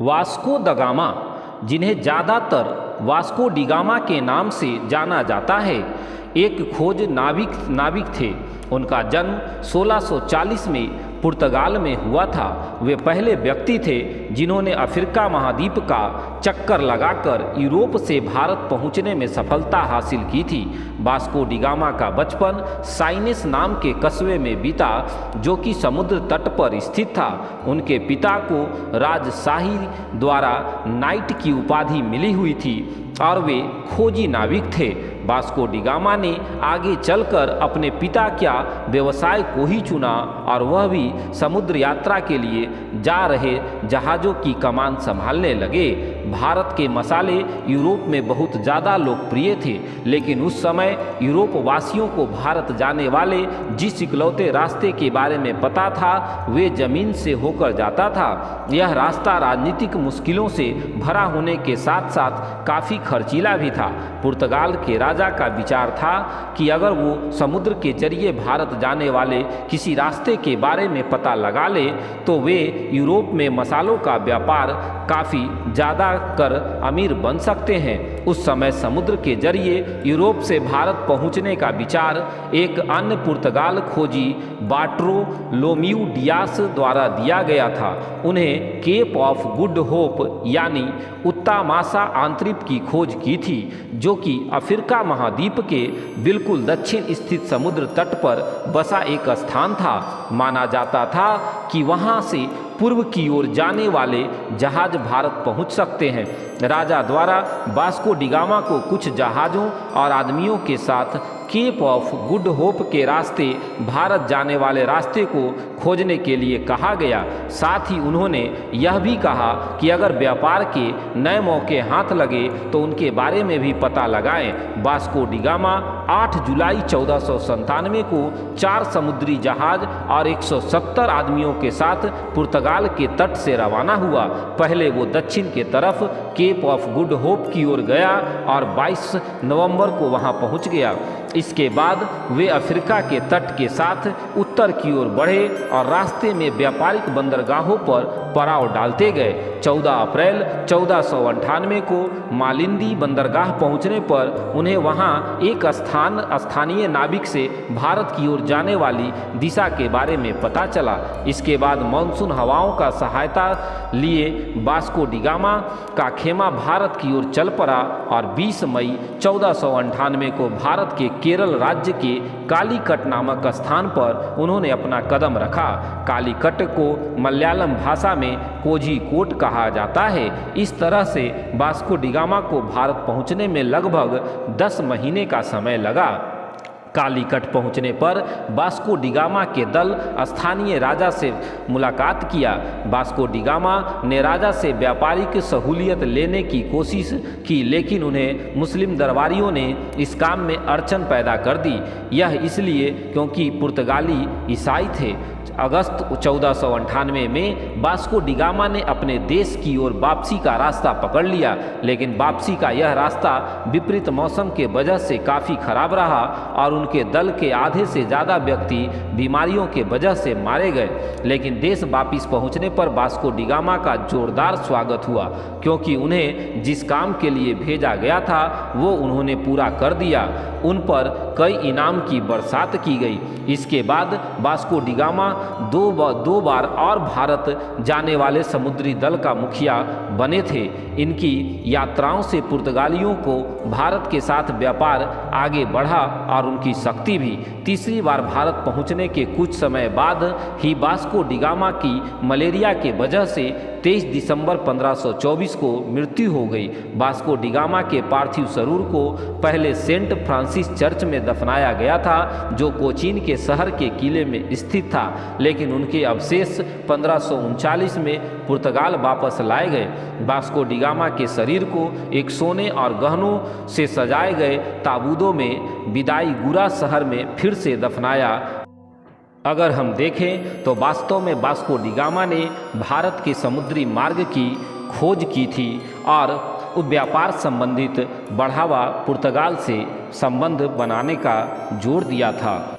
Vasco the gamma, जिन्हें ज़्यादातर Vasco D gamma के नाम से जाना जाता है, एक खोज नाविक थे। उनका जन्म 1640 में पुर्तगाल में हुआ था। वे पहले व्यक्ति थे जिन्होंने अफ्रीका महाद्वीप का चक्कर लगाकर यूरोप से भारत पहुंचने में सफलता हासिल की थी। वास्को डी गामा का बचपन साइनेस नाम के कस्बे में बीता, जो कि समुद्र तट पर स्थित था। उनके पिता को राजशाही द्वारा नाइट की उपाधि मिली हुई थी और वे खोजी नाविक थे। वास्को डी गामा ने आगे चलकर अपने पिता क्या व्यवसाय को ही चुना और वह भी समुद्र यात्रा के लिए जा रहे जहाज़ों की कमान संभालने लगे। भारत के मसाले यूरोप में बहुत ज़्यादा लोकप्रिय थे, लेकिन उस समय यूरोप वासियों को भारत जाने वाले जिस इकलौते रास्ते के बारे में पता था वे जमीन से होकर जाता था। यह रास्ता राजनीतिक मुश्किलों से भरा होने के साथ साथ काफ़ी खर्चीला भी था। पुर्तगाल के राजा का विचार था कि अगर वो समुद्र के जरिए भारत जाने वाले किसी रास्ते के बारे में पता लगा ले तो वे यूरोप में मसालों का व्यापार काफ़ी ज़्यादा कर अमीर बन सकते हैं। उस समय समुद्र के जरिए यूरोप से भारत पहुंचने का विचार एक अन्य पुर्तगाल खोजी बार्टोलोम्यू डियास द्वारा दिया गया था। उन्हें केप ऑफ गुड होप यानी उत्तामासा आंतरिक की खोज की थी, जो कि अफ्रीका महाद्वीप के बिल्कुल दक्षिण स्थित समुद्र तट पर बसा एक स्थान था। माना जाता था कि वहां से पूर्व की ओर जाने वाले जहाज भारत पहुंच सकते हैं। राजा द्वारा वास्को डी गामा को कुछ जहाज़ों और आदमियों के साथ केप ऑफ गुड होप के रास्ते भारत जाने वाले रास्ते को खोजने के लिए कहा गया। साथ ही उन्होंने यह भी कहा कि अगर व्यापार के नए मौके हाथ लगे तो उनके बारे में भी पता लगाएं। वास्को डी गामा 8 जुलाई 1497 को 4 समुद्री जहाज और 170 आदमियों के साथ पुर्तगाल के तट से रवाना हुआ। पहले वो दक्षिण के तरफ केप ऑफ गुड होप की ओर गया और 22 नवंबर को वहां पहुंच गया। इसके बाद वे अफ्रीका के तट के साथ उत्तर की ओर बढ़े और रास्ते में व्यापारिक बंदरगाहों पर पड़ाव डालते गए। 14 अप्रैल 1498 को मालिंदी बंदरगाह पहुंचने पर उन्हें वहां एक स्थानीय नाविक से भारत की ओर जाने वाली दिशा के बारे में पता चला। इसके बाद मानसून हवाओं का सहायता लिए वास्को डी गामा का खेमा भारत की ओर चल पड़ा और 20 मई 1498 को भारत के केरल राज्य के कालीकट नामक स्थान पर उन्होंने अपना कदम रखा। कालीकट को मलयालम भाषा में कोझिकोड कहा जाता है। इस तरह से वास्को डी गामा को भारत पहुंचने में लगभग 10 महीने का समय लगा। कालीकट पहुंचने पर वास्को डी गामा के दल स्थानीय राजा से मुलाकात किया। वास्को डी गामा ने राजा से व्यापारिक सहूलियत लेने की कोशिश की, लेकिन उन्हें मुस्लिम दरबारियों ने इस काम में अड़चन पैदा कर दी। यह इसलिए क्योंकि पुर्तगाली ईसाई थे। अगस्त 1498 में वास्को डी गामा ने अपने देश की ओर वापसी का रास्ता पकड़ लिया, लेकिन वापसी का यह रास्ता विपरीत मौसम के वजह से काफ़ी खराब रहा और उनके दल के आधे से ज़्यादा व्यक्ति बीमारियों के वजह से मारे गए। लेकिन देश वापस पहुंचने पर वास्को डी गामा का जोरदार स्वागत हुआ, क्योंकि उन्हें जिस काम के लिए भेजा गया था वो उन्होंने पूरा कर दिया। उन पर कई इनाम की बरसात की गई। इसके बाद वास्को डी गामा दो बार और भारत जाने वाले समुद्री दल का मुखिया बने थे। इनकी यात्राओं से पुर्तगालियों को भारत के साथ व्यापार आगे बढ़ा और उनकी शक्ति भी। तीसरी बार भारत पहुंचने के कुछ समय बाद ही वास्को डी गामा की मलेरिया के वजह से 23 दिसंबर 1524 को मृत्यु हो गई। वास्को डी गामा के पार्थिव शरीर को पहले सेंट फ्रांसिस चर्च में दफनाया गया था, जो कोचीन के शहर के किले में स्थित था, लेकिन उनके अवशेष 1539 में पुर्तगाल वापस लाए गए। वास्को डी गामा के शरीर को एक सोने और गहनों से सजाए गए ताबूतों में विदाईगुरा शहर में फिर से दफनाया। अगर हम देखें तो वास्तव में वास्को डी गामा ने भारत के समुद्री मार्ग की खोज की थी और व्यापार संबंधित बढ़ावा पुर्तगाल से संबंध बनाने का जोर दिया था।